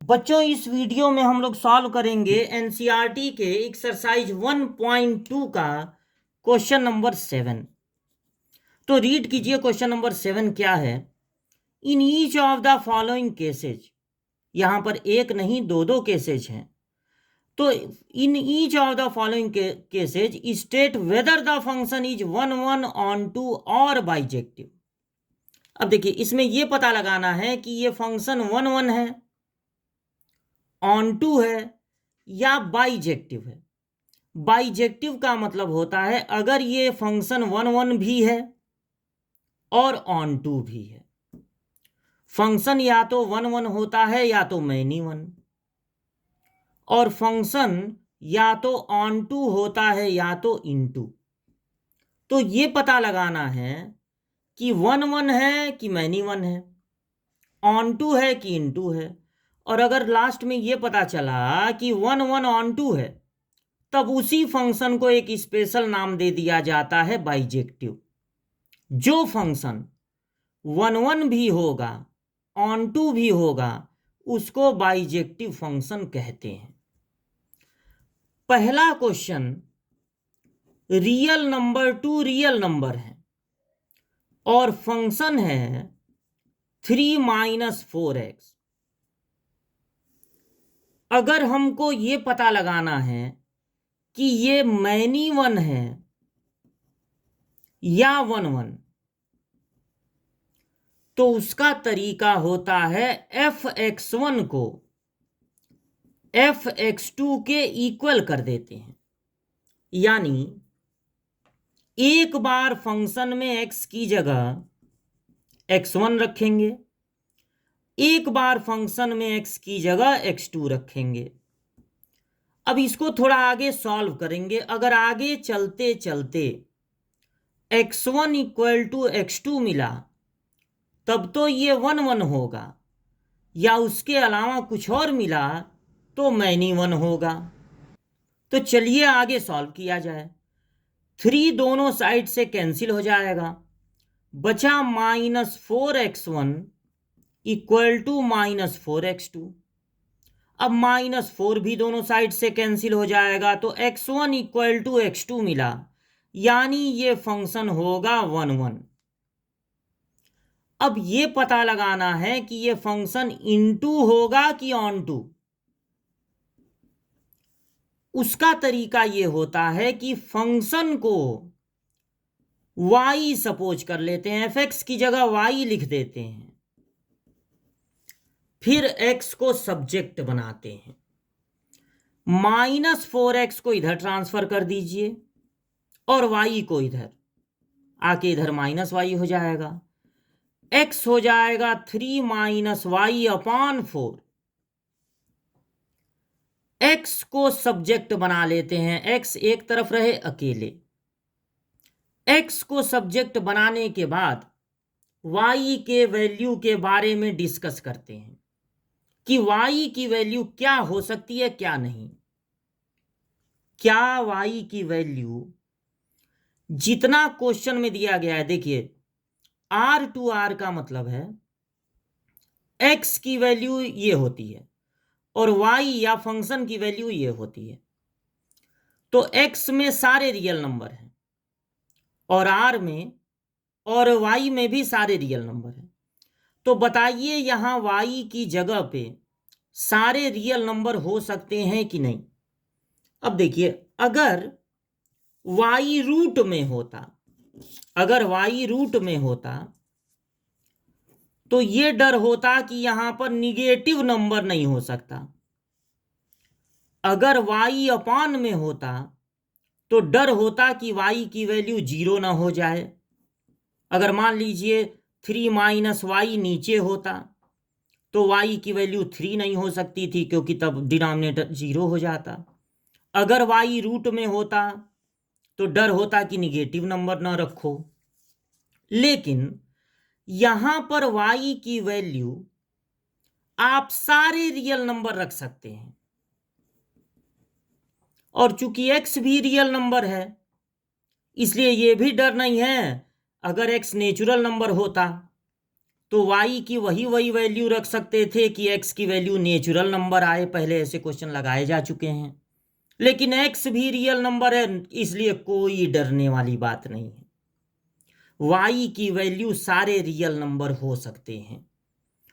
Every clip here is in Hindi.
बच्चों, इस वीडियो में हम लोग सॉल्व करेंगे एनसीईआरटी के एक्सरसाइज 1.2 का क्वेश्चन नंबर 7। तो रीड कीजिए, क्वेश्चन नंबर 7 क्या है। In each of the following cases, यहां पर एक नहीं दो दो केसेज हैं। तो in each of the following cases state whether the function is 1 1 onto और बाइजेक्टिव। अब देखिए, इसमें यह पता लगाना है कि ये फंक्शन 1 1 है, ऑन टू है या बाइजेक्टिव है। बाइजेक्टिव का मतलब होता है अगर ये फंक्शन 1 1 भी है और ऑन टू भी है। फंक्शन या तो 1 1 होता है या तो मैनी वन, और फंक्शन या तो ऑन टू होता है या तो इन टू। तो ये पता लगाना है कि 1 1 है कि मैनी वन है, ऑन टू है कि इन टू है। और अगर लास्ट में ये पता चला कि 1 1 ऑन टू है, तब उसी फंक्शन को एक स्पेशल नाम दे दिया जाता है बाइजेक्टिव। जो फंक्शन 1 1 भी होगा, ऑन टू भी होगा, उसको बाइजेक्टिव फंक्शन कहते हैं। पहला question, real number two real number है और फंक्शन है 3 - 4x। अगर हमको ये पता लगाना है कि ये मैनी वन है या 1 1, तो उसका तरीका होता है f(x1) को f(x2) के इक्वल कर देते हैं। यानी एक बार फंक्शन में x की जगह x1 रखेंगे, एक बार फंक्शन में x की जगह x2 रखेंगे। अब इसको थोड़ा आगे सॉल्व करेंगे। अगर आगे चलते चलते x1 = x2 मिला, तब तो ये 1 1 होगा, या उसके अलावा कुछ और मिला तो मैनी वन होगा। तो चलिए आगे सॉल्व किया जाए। 3 दोनों साइड से कैंसिल हो जाएगा, बचा -4x1 = -4x2। अब -4 भी दोनों साइड से कैंसिल हो जाएगा, तो x1 = x2 मिला, यानी ये फंक्शन होगा 1 1। अब ये पता लगाना है कि ये फंक्शन इनटू होगा कि ऑन टू। उसका तरीका ये होता है कि फंक्शन को y सपोज कर लेते हैं, fx की जगह y लिख देते हैं, फिर x को सब्जेक्ट बनाते हैं। -4x को इधर ट्रांसफर कर दीजिए और y को इधर, आके इधर -y हो जाएगा। x हो जाएगा 3 - y/4। x को सब्जेक्ट बना लेते हैं, x एक तरफ रहे अकेले। x को सब्जेक्ट बनाने के बाद y के वैल्यू के बारे में डिस्कस करते हैं कि y की वैल्यू क्या हो सकती है, क्या नहीं। क्या y की वैल्यू जितना क्वेश्चन में दिया गया है, देखिए R का मतलब है x की वैल्यू ये होती है और y या फंक्शन की वैल्यू ये होती है। तो x में सारे रियल नंबर हैं और r में और y में भी सारे रियल नंबर हैं। तो बताइए यहां y की जगह पे सारे रियल नंबर हो सकते हैं कि नहीं। अब देखिए, अगर y रूट में होता, अगर y रूट में होता तो ये डर होता कि यहां पर निगेटिव नंबर नहीं हो सकता। अगर y अपान में होता तो डर होता कि y की वैल्यू 0 ना हो जाए। अगर मान लीजिए 3 - y नीचे होता तो y की वैल्यू 3 नहीं हो सकती थी, क्योंकि तब डिनोमिनेटर 0 हो जाता। अगर y रूट में होता तो डर होता कि निगेटिव नंबर ना रखो। लेकिन यहां पर y की वैल्यू आप सारे रियल नंबर रख सकते हैं, और चूंकि x भी रियल नंबर है, इसलिए यह भी डर नहीं है। अगर x नेचुरल नंबर होता तो y की वही वैल्यू रख सकते थे कि x की वैल्यू नेचुरल नंबर आए, पहले ऐसे क्वेश्चन लगाए जा चुके हैं। लेकिन x भी रियल नंबर है, इसलिए कोई डरने वाली बात नहीं है। y की वैल्यू सारे रियल नंबर हो सकते हैं,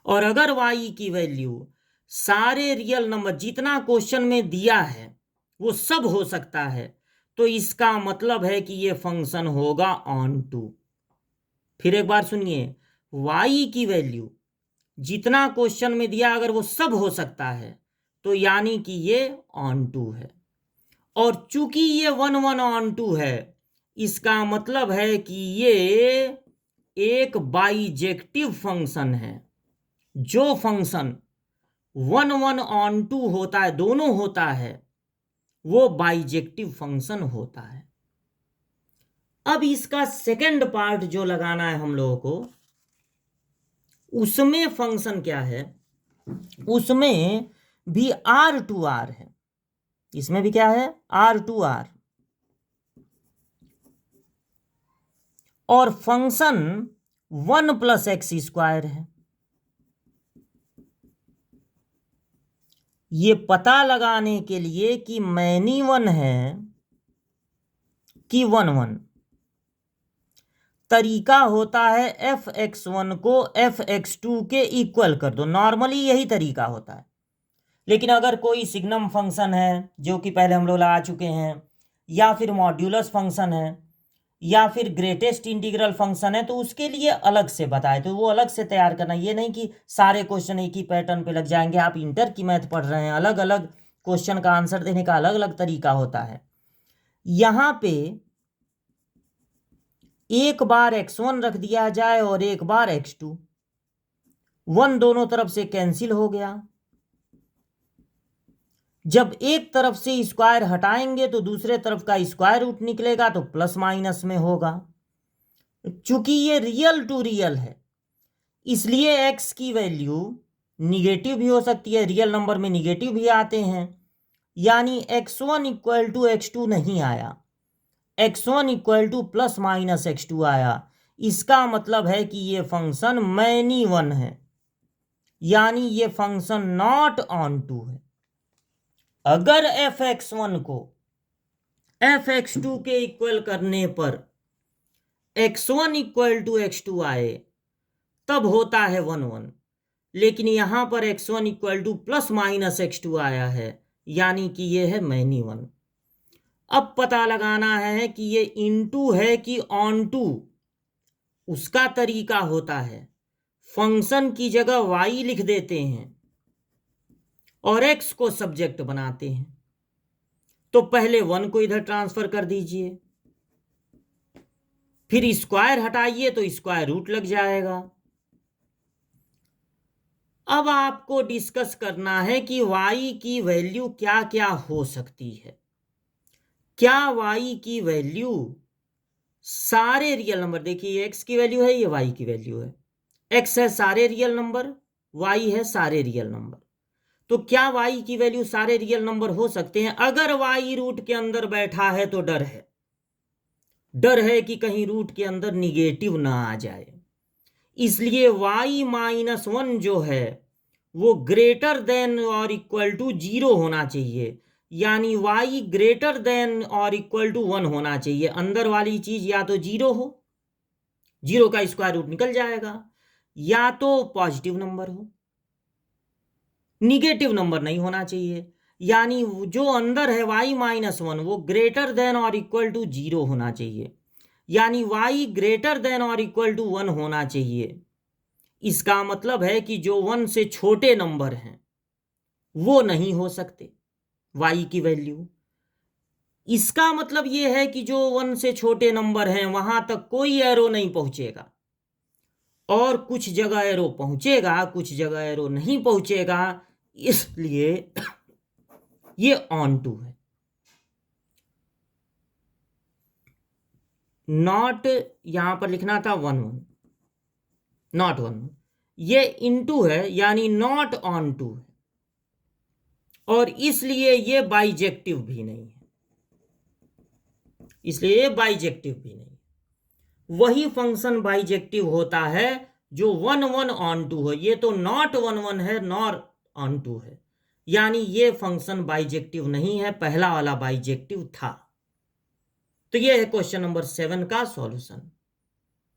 और अगर y की वैल्यू सारे रियल नंबर जितना क्वेश्चन में दिया है वो सब हो सकता है, तो इसका मतलब है कि ये फंक्शन होगा ऑन टू। फिर एक बार सुनिए, y की वैल्यू जितना क्वेश्चन में दिया अगर वो सब हो सकता है तो यानी कि ये ऑन टू है। और चूंकि ये 1 1 ऑन टू है, इसका मतलब है कि ये एक बाइजेक्टिव फंक्शन है। जो फंक्शन 1 1 ऑन टू होता है, दोनों होता है, वो बाइजेक्टिव फंक्शन होता है। अब इसका सेकंड पार्ट जो लगाना है हम लोगों को, उसमें फंक्शन क्या है, उसमें भी R2R है। इसमें भी क्या है, R2R, और फंक्शन 1 + x² है। ये पता लगाने के लिए कि मैनी 1 है कि 1 1, तरीका होता है f(x1) को f(x2) के इक्वल कर दो। नॉर्मली यही तरीका होता है, लेकिन अगर कोई सिग्नम फंक्शन है जो कि पहले हम लोग लगा चुके हैं, या फिर मॉड्यूलस फंक्शन है, या फिर ग्रेटेस्ट इंटीग्रल फंक्शन है, तो उसके लिए अलग से बताए, तो वो अलग से तैयार करना। ये नहीं कि सारे क्वेश्चन एक ही पैटर्न पे लग जाएंगे। आप इंटर की मैथ पढ़ रहे हैं, अलग अलग क्वेश्चन का आंसर देने का अलग अलग तरीका होता है। यहाँ पे एक बार x1 रख दिया जाए और एक बार x2, 1 दोनों तरफ से कैंसिल हो गया। जब एक तरफ से स्क्वायर हटाएंगे तो दूसरे तरफ का स्क्वायर रूट निकलेगा, तो प्लस माइनस में होगा। चूंकि ये रियल टू रियल है, इसलिए x की वैल्यू निगेटिव भी हो सकती है, रियल नंबर में निगेटिव भी आते हैं। यानी x1 = x2 नहीं आया, x1 = ±x2 आया। इसका मतलब है कि ये फंक्शन मैनी 1 है, यानी ये फंक्शन नॉट ऑन टू है। अगर f(x1) को f(x2) के इक्वल करने पर x1 = x2 आए, तब होता है 1 1। लेकिन यहां पर x1 = ±x2 आया है, यानी कि ये है मैनी 1। अब पता लगाना है कि ये इनटू है कि ऑन टू। उसका तरीका होता है, फंक्शन की जगह y लिख देते हैं और x को सब्जेक्ट बनाते हैं। तो पहले 1 को इधर ट्रांसफर कर दीजिए, फिर स्क्वायर हटाइए तो स्क्वायर रूट लग जाएगा। अब आपको डिस्कस करना है कि y की वैल्यू क्या क्या हो सकती है। क्या y की वैल्यू सारे रियल नंबर, देखिए x की वैल्यू है, ये y की वैल्यू है। x है सारे रियल नंबर, y है सारे रियल नंबर। तो क्या y की वैल्यू सारे रियल नंबर हो सकते हैं? अगर y रूट के अंदर बैठा है तो डर है, डर है कि कहीं रूट के अंदर निगेटिव ना आ जाए। इसलिए y-1 जो है वो ग्रेटर देन और इक्वल टू 0 होना चाहिए, यानी y ग्रेटर देन और इक्वल टू 1 होना चाहिए। अंदर वाली चीज या तो 0 हो, 0 का स्क्वायर रूट निकल जाएगा, या तो पॉजिटिव नंबर हो, निगेटिव नंबर नहीं होना चाहिए। यानी जो अंदर है y-1 वो ग्रेटर देन और इक्वल टू 0 होना चाहिए, यानी y ग्रेटर देन और इक्वल टू 1 होना चाहिए। इसका मतलब है कि जो 1 से छोटे नंबर हैं वो नहीं हो सकते y की वैल्यू। इसका मतलब यह है कि जो 1 से छोटे नंबर हैं वहां तक कोई एरो नहीं पहुंचेगा, और कुछ जगह एरो पहुंचेगा, कुछ जगह एरो नहीं पहुंचेगा, इसलिए ये ऑन टू है। नॉट यहां पर लिखना था 1 1, नॉट 1 1, ये इनटू है, यानी नॉट ऑन टू है, और इसलिए ये बाइजेक्टिव भी नहीं है, इसलिए ये बाइजेक्टिव भी नहीं। वही फंक्शन बाइजेक्टिव होता है जो 1 1 ऑन 2 है, ये तो नॉट 1 1 है, नॉर ऑन 2 है, यानी ये फंक्शन बाइजेक्टिव नहीं है, पहला वाला बाइजेक्टिव था। तो ये है क्वेश्चन नंबर 7 का सॉल्यूशन।